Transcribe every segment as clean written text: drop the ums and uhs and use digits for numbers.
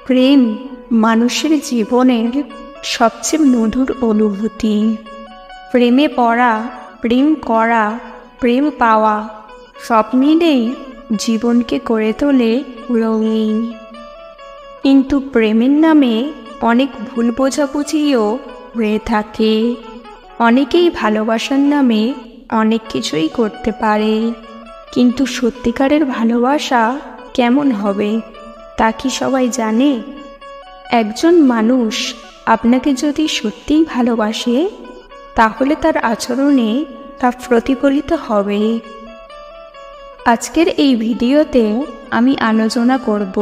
প্রেম মানুষের জীবনের সবচেয়ে মধুর অনুভূতি। প্রেমে পড়া, প্রেম করা, প্রেম পাওয়া সব মিলেই জীবনকে করে তোলে রঙিন। কিন্তু প্রেমের নামে অনেক ভুল বোঝাবুঝিও হয়ে থাকে। অনেকেই ভালোবাসার নামে অনেক কিছুই করতে পারে, কিন্তু সত্যিকারের ভালোবাসা কেমন হবে তা কি সবাই জানে? একজন মানুষ আপনাকে যদি সত্যিই ভালোবাসে, তাহলে তার আচরণে তা প্রতিফলিত হবে। আজকের এই ভিডিওতে আমি আলোচনা করব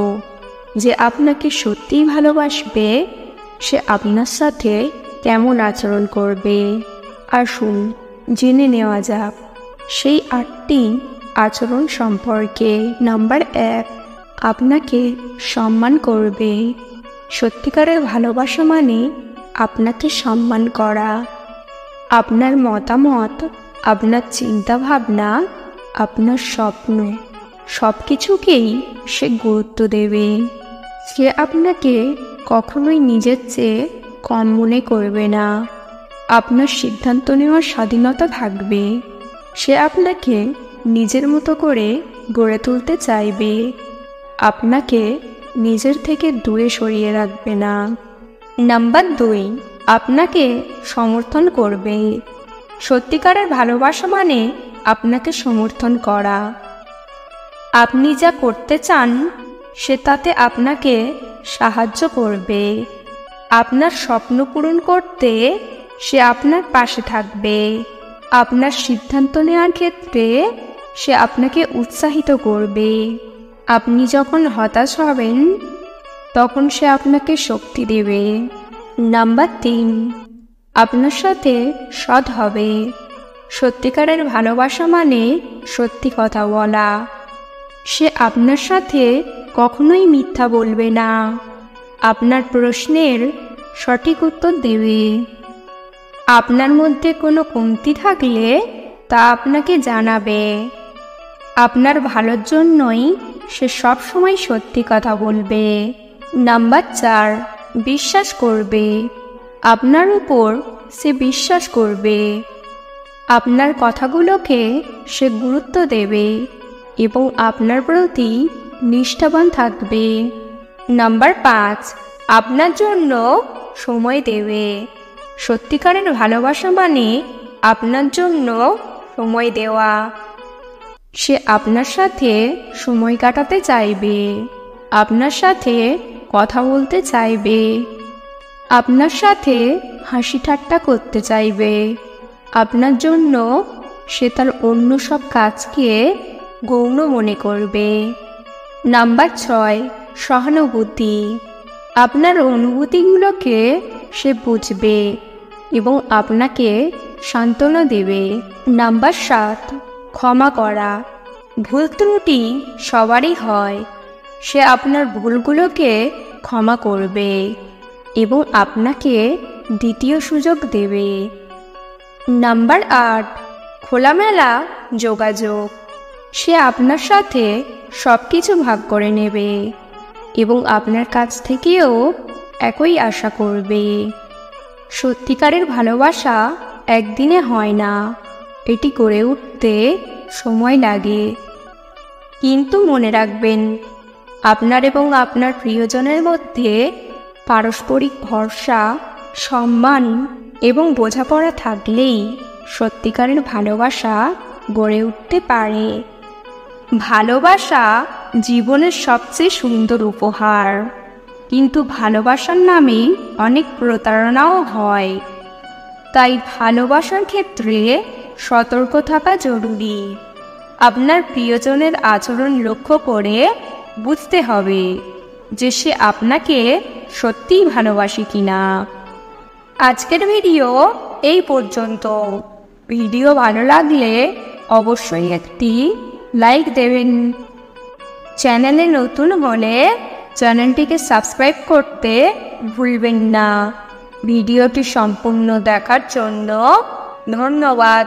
যে আপনাকে সত্যিই ভালোবাসবে সে আপনার সাথে কেমন আচরণ করবে। আসুন জেনে নেওয়া যাক সেই 8টি আচরণ সম্পর্কে। নাম্বার 1, আপনাকে সম্মান করবে। সত্যিকারের ভালোবাসা মানে আপনাকে সম্মান করা। আপনার মতামত, আপনার চিন্তাভাবনা, আপনার স্বপ্ন সব কিছুকেই সে গুরুত্ব দেবে। সে আপনাকে কখনোই নিজের চেয়ে কম মনে করবে না। আপনার সিদ্ধান্ত নেওয়ার স্বাধীনতা থাকবে। সে আপনাকে নিজের মতো করে গড়ে তুলতে চাইবে। আপনাকে নিজের থেকে দূরে সরিয়ে রাখবে না। নাম্বার 2, আপনাকে সমর্থন করবে। সত্যিকারের ভালোবাসা মানে আপনাকে সমর্থন করা। আপনি যা করতে চান সে তাতে আপনাকে সাহায্য করবে। আপনার স্বপ্ন পূরণ করতে সে আপনার পাশে থাকবে। আপনার সিদ্ধান্ত নেওয়ার ক্ষেত্রে সে আপনাকে উৎসাহিত করবে। আপনি যখন হতাশ হবেন তখন সে আপনাকে শক্তি দেবে। নাম্বার 3, আপনার সাথে সৎ হবে। সত্যিকারের ভালোবাসা মানে সত্যি কথা বলা। সে আপনার সাথে কখনোই মিথ্যা বলবে না। আপনার প্রশ্নের সঠিক উত্তর দেবে। আপনার মধ্যে কোনো কমতি থাকলে তা আপনাকে জানাবে। আপনার ভালোর জন্যই সে সব সময় সত্যি কথা বলবে। নাম্বার 4, বিশ্বাস করবে। আপনার উপর সে বিশ্বাস করবে। আপনার কথাগুলোকে সে গুরুত্ব দেবে এবং আপনার প্রতি নিষ্ঠাবান থাকবে। নাম্বার 5, আপনার জন্য সময় দেবে। সত্যিকারের ভালোবাসা মানে আপনার জন্য সময় দেওয়া। সে আপনার সাথে সময় কাটাতে চাইবে। আপনার সাথে কথা বলতে চাইবে। আপনার সাথে হাসি ঠাট্টা করতে চাইবে। আপনার জন্য সে তার অন্য সব কাজকে গৌণ মনে করবে। নাম্বার 6, সহানুভূতি। আপনার অনুভূতিগুলোকে সে বুঝবে এবং আপনাকে সান্ত্বনা দেবে। নাম্বার 7, ক্ষমা করা। ভুল ত্রুটি সবারই হয়। সে আপনার ভুলগুলোকে ক্ষমা করবে এবং আপনাকে দ্বিতীয় সুযোগ দেবে। নাম্বার 8, খোলামেলা যোগাযোগ। সে আপনার সাথে সব কিছু ভাগ করে নেবে এবং আপনার কাছ থেকেও একই আশা করবে। সত্যিকারের ভালোবাসা একদিনে হয় না, এটি গড়ে উঠতে সময় লাগে। কিন্তু মনে রাখবেন, আপনার এবং আপনার প্রিয়জনের মধ্যে পারস্পরিক ভরসা, সম্মান এবং বোঝাপড়া থাকলেই সত্যিকারের ভালোবাসা গড়ে উঠতে পারে। ভালোবাসা জীবনের সবচেয়ে সুন্দর উপহার, কিন্তু ভালোবাসার নামে অনেক প্রতারণাও হয়। তাই ভালোবাসার ক্ষেত্রে সতর্ক থাকা জরুরি। আপনার প্রিয়জনের আচরণ লক্ষ্য করে বুঝতে হবে যে সে আপনাকে সত্যিই ভালোবাসে কিনা। আজকের ভিডিও এই পর্যন্ত। ভিডিও ভালো লাগলে অবশ্যই একটি লাইক দেবেন। চ্যানেলে নতুন হলে চ্যানেলটিকে সাবস্ক্রাইব করতে ভুলবেন না। ভিডিওটি সম্পূর্ণ দেখার জন্য ধন্যবাদ।